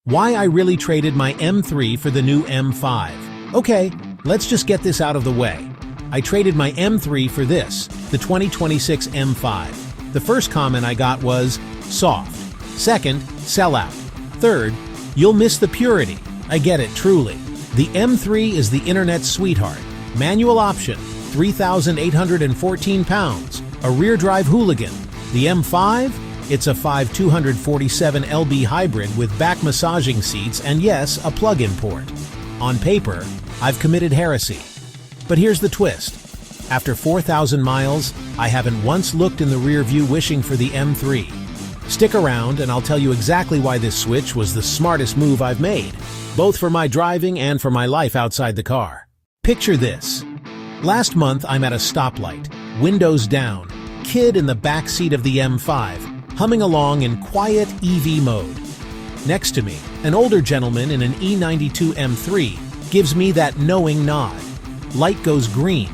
Why I really traded my M3 for the new M5. Okay, let's just get this out of the way. I traded my M3 for this, the 2026 M5. The first comment I got was, soft. Second, sellout. Third, you'll miss the purity. I get it, truly. The M3 is the internet's sweetheart. Manual option, 3,814 pounds, a rear-drive hooligan. The M5? It's a 5,247 lb hybrid with back massaging seats and yes, a plug-in port. On paper, I've committed heresy. But here's the twist. After 4,000 miles, I haven't once looked in the rear view wishing for the M3. Stick around and I'll tell you exactly why this switch was the smartest move I've made, both for my driving and for my life outside the car. Picture this. Last month I'm at a stoplight, windows down, kid in the back seat of the M5, humming along in quiet EV mode. Next to me, an older gentleman in an E92 M3 gives me that knowing nod. Light goes green.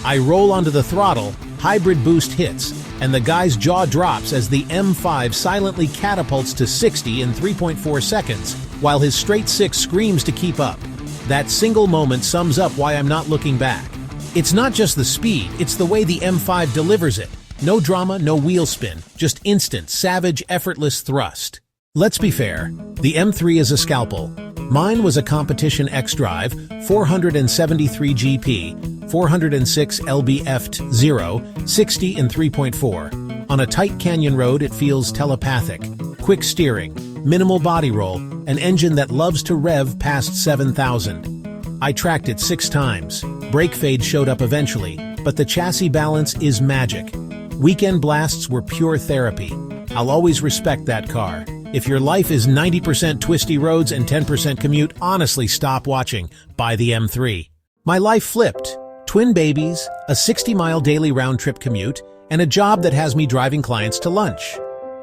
I roll onto the throttle, hybrid boost hits, and the guy's jaw drops as the M5 silently catapults to 60 in 3.4 seconds, while his straight six screams to keep up. That single moment sums up why I'm not looking back. It's not just the speed, it's the way the M5 delivers it. No drama, no wheel spin, just instant, savage, effortless thrust. Let's be fair, the M3 is a scalpel. Mine was a competition X-Drive, 473 GP, 406 lb 0, 60 in 3.4. On a tight canyon road, it feels telepathic. Quick steering, minimal body roll, an engine that loves to rev past 7,000. I tracked it 6 times. Brake fade showed up eventually, but the chassis balance is magic. Weekend blasts were pure therapy. I'll always respect that car. If your life is 90% twisty roads and 10% commute, honestly stop watching. Buy the M3. My life flipped. Twin babies, a 60-mile daily round-trip commute, and a job that has me driving clients to lunch.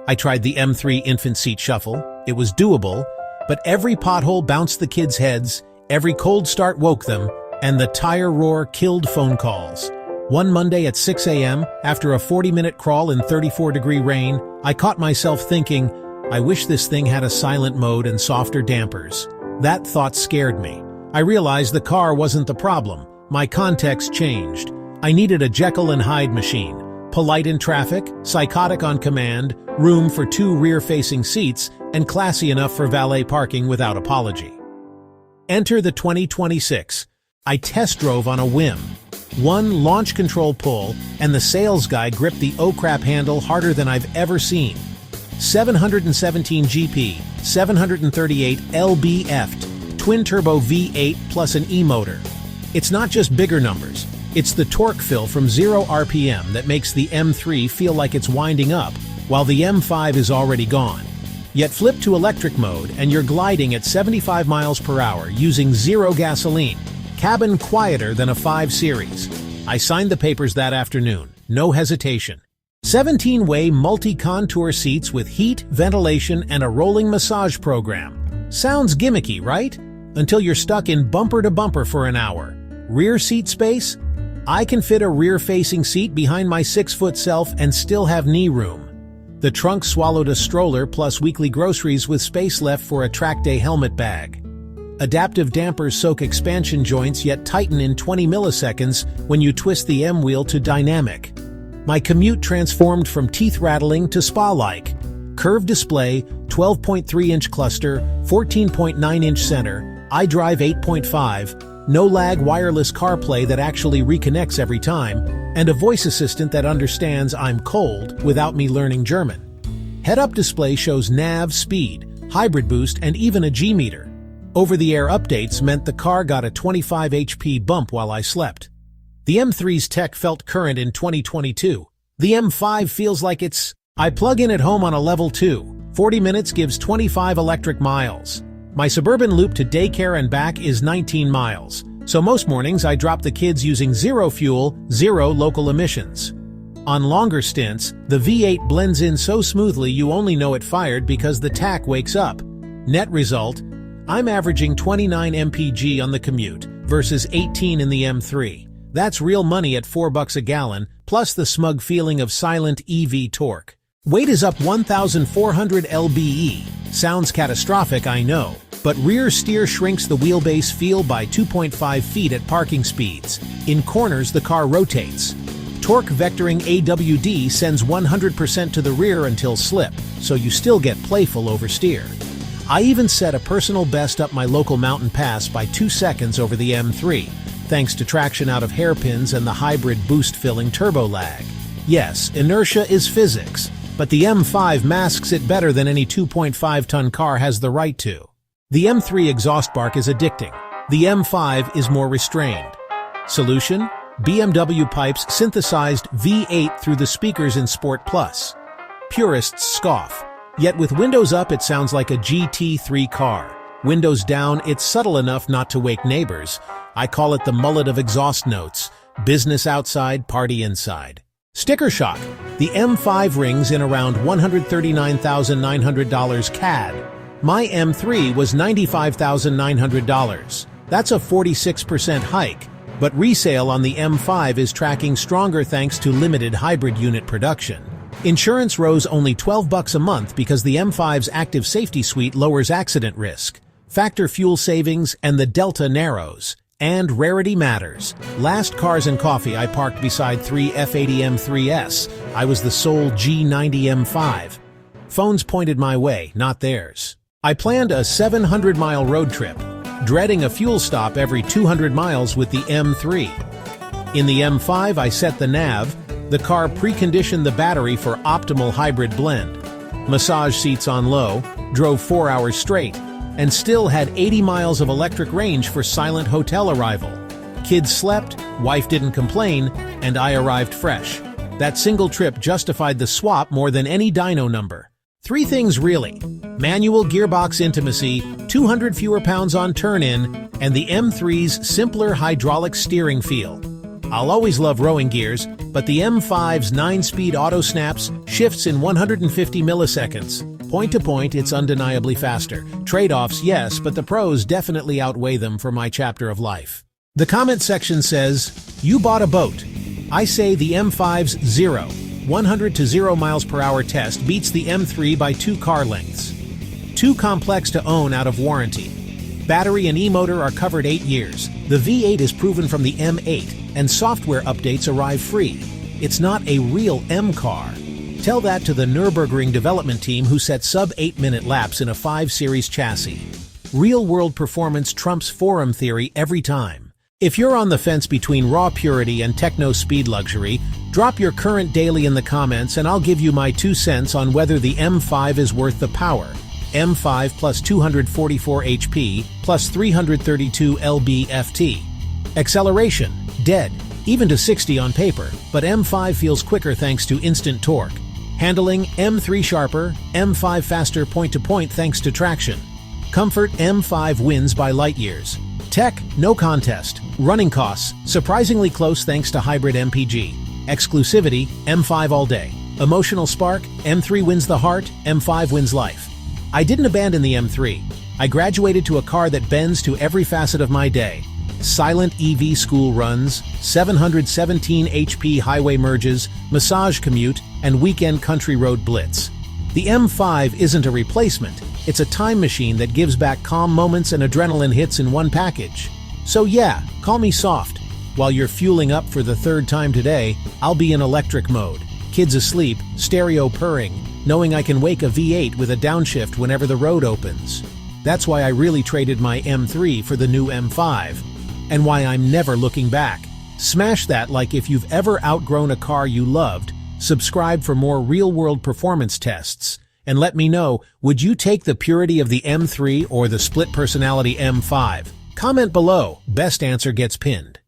I tried the M3 infant seat shuffle. It was doable, but every pothole bounced the kids' heads, every cold start woke them, and the tire roar killed phone calls. One Monday at 6 a.m., after a 40-minute crawl in 34-degree rain, I caught myself thinking, I wish this thing had a silent mode and softer dampers. That thought scared me. I realized the car wasn't the problem. My context changed. I needed a Jekyll and Hyde machine. Polite in traffic, psychotic on command, room for 2 rear-facing seats, and classy enough for valet parking without apology. Enter the 2026. I test drove on a whim. One launch control pull, and the sales guy gripped the oh-crap handle harder than I've ever seen. 717 GP, 738 lb-ft, twin-turbo V8 plus an E-motor. It's not just bigger numbers, it's the torque fill from 0 RPM that makes the M3 feel like it's winding up, while the M5 is already gone. Yet flip to electric mode and you're gliding at 75 miles per hour using 0 gasoline. Cabin quieter than a 5 Series. I signed the papers that afternoon, no hesitation. 17-way multi-contour seats with heat, ventilation, and a rolling massage program. Sounds gimmicky, right? Until you're stuck in bumper-to-bumper for an hour. Rear seat space? I can fit a rear-facing seat behind my 6-foot self and still have knee room. The trunk swallowed a stroller plus weekly groceries with space left for a track day helmet bag. Adaptive dampers soak expansion joints yet tighten in 20 milliseconds when you twist the M wheel to dynamic. My commute transformed from teeth-rattling to spa-like. Curved display, 12.3-inch cluster, 14.9-inch center, iDrive 8.5, no-lag wireless CarPlay that actually reconnects every time, and a voice assistant that understands I'm cold without me learning German. Head-up display shows nav, speed, hybrid boost, and even a G-meter. Over-the-air updates meant the car got a 25 HP bump while I slept. The M3's tech felt current in 2022. The M5 feels like it's... I plug in at home on a level 2. 40 minutes gives 25 electric miles. My suburban loop to daycare and back is 19 miles. So most mornings I drop the kids using 0 fuel, 0 local emissions. On longer stints, the V8 blends in so smoothly you only know it fired because the tach wakes up. Net result, I'm averaging 29 mpg on the commute versus 18 in the M3. That's real money at $4 a gallon, plus the smug feeling of silent EV torque. Weight is up 1,400 lbe. Sounds catastrophic, I know, but rear steer shrinks the wheelbase field by 2.5 feet at parking speeds. In corners, the car rotates. Torque vectoring AWD sends 100% to the rear until slip, so you still get playful oversteer. I even set a personal best up my local mountain pass by 2 seconds over the M3, thanks to traction out of hairpins and the hybrid boost-filling turbo lag. Yes, inertia is physics, but the M5 masks it better than any 2.5-ton car has the right to. The M3 exhaust bark is addicting. The M5 is more restrained. Solution? BMW pipes synthesized V8 through the speakers in Sport Plus. Purists scoff. Yet with windows up, it sounds like a GT3 car. Windows down, it's subtle enough not to wake neighbors. I call it the mullet of exhaust notes. Business outside, party inside. Sticker shock. The M5 rings in around $139,900 CAD. My M3 was $95,900. That's a 46% hike. But resale on the M5 is tracking stronger thanks to limited hybrid unit production. Insurance rose only $12 a month because the M5's active safety suite lowers accident risk. Factor fuel savings and the Delta narrows. And rarity matters. Last Cars and Coffee I parked beside 3 F80 M3S. I was the sole G90 M5. Phones pointed my way, not theirs. I planned a 700-mile road trip, dreading a fuel stop every 200 miles with the M3. In the M5, I set the nav. The car preconditioned the battery for optimal hybrid blend. Massage seats on low, drove 4 hours straight, and still had 80 miles of electric range for silent hotel arrival. Kids slept, wife didn't complain, and I arrived fresh. That single trip justified the swap more than any dyno number. 3 things really: manual gearbox intimacy, 200 fewer pounds on turn-in, and the M3's simpler hydraulic steering feel. I'll always love rowing gears, but the M5's 9-speed auto snaps shifts in 150 milliseconds. Point to point, it's undeniably faster. Trade-offs, yes, but the pros definitely outweigh them for my chapter of life. The comment section says, "You bought a boat." I say the M5's 100 to 0 miles per hour test beats the M3 by 2 car lengths. Too complex to own out of warranty. Battery and e-motor are covered 8 years. The V8 is proven from the M8, and software updates arrive free. It's not a real M car. Tell that to the Nürburgring development team who set sub-8-minute laps in a 5 Series chassis. Real-world performance trumps forum theory every time. If you're on the fence between raw purity and techno-speed luxury, drop your current daily in the comments and I'll give you my 2 cents on whether the M5 is worth the power. M5 plus 244 HP plus 332 lb-ft. Acceleration, dead, even to 60 on paper, but M5 feels quicker thanks to instant torque. Handling, M3 sharper, M5 faster point-to-point thanks to traction. Comfort, M5 wins by light years. Tech, no contest. Running costs, surprisingly close thanks to hybrid MPG. Exclusivity, M5 all day. Emotional spark, M3 wins the heart, M5 wins life. I didn't abandon the M3. I graduated to a car that bends to every facet of my day. Silent EV school runs, 717 HP highway merges, massage commute, and weekend country road blitz. The M5 isn't a replacement, it's a time machine that gives back calm moments and adrenaline hits in one package. So yeah, call me soft. While you're fueling up for the 3rd time today, I'll be in electric mode. Kids asleep, stereo purring, knowing I can wake a V8 with a downshift whenever the road opens. That's why I really traded my M3 for the new M5. And why I'm never looking back. Smash that like if you've ever outgrown a car you loved, subscribe for more real-world performance tests, and let me know, would you take the purity of the M3 or the split-personality M5? Comment below, best answer gets pinned.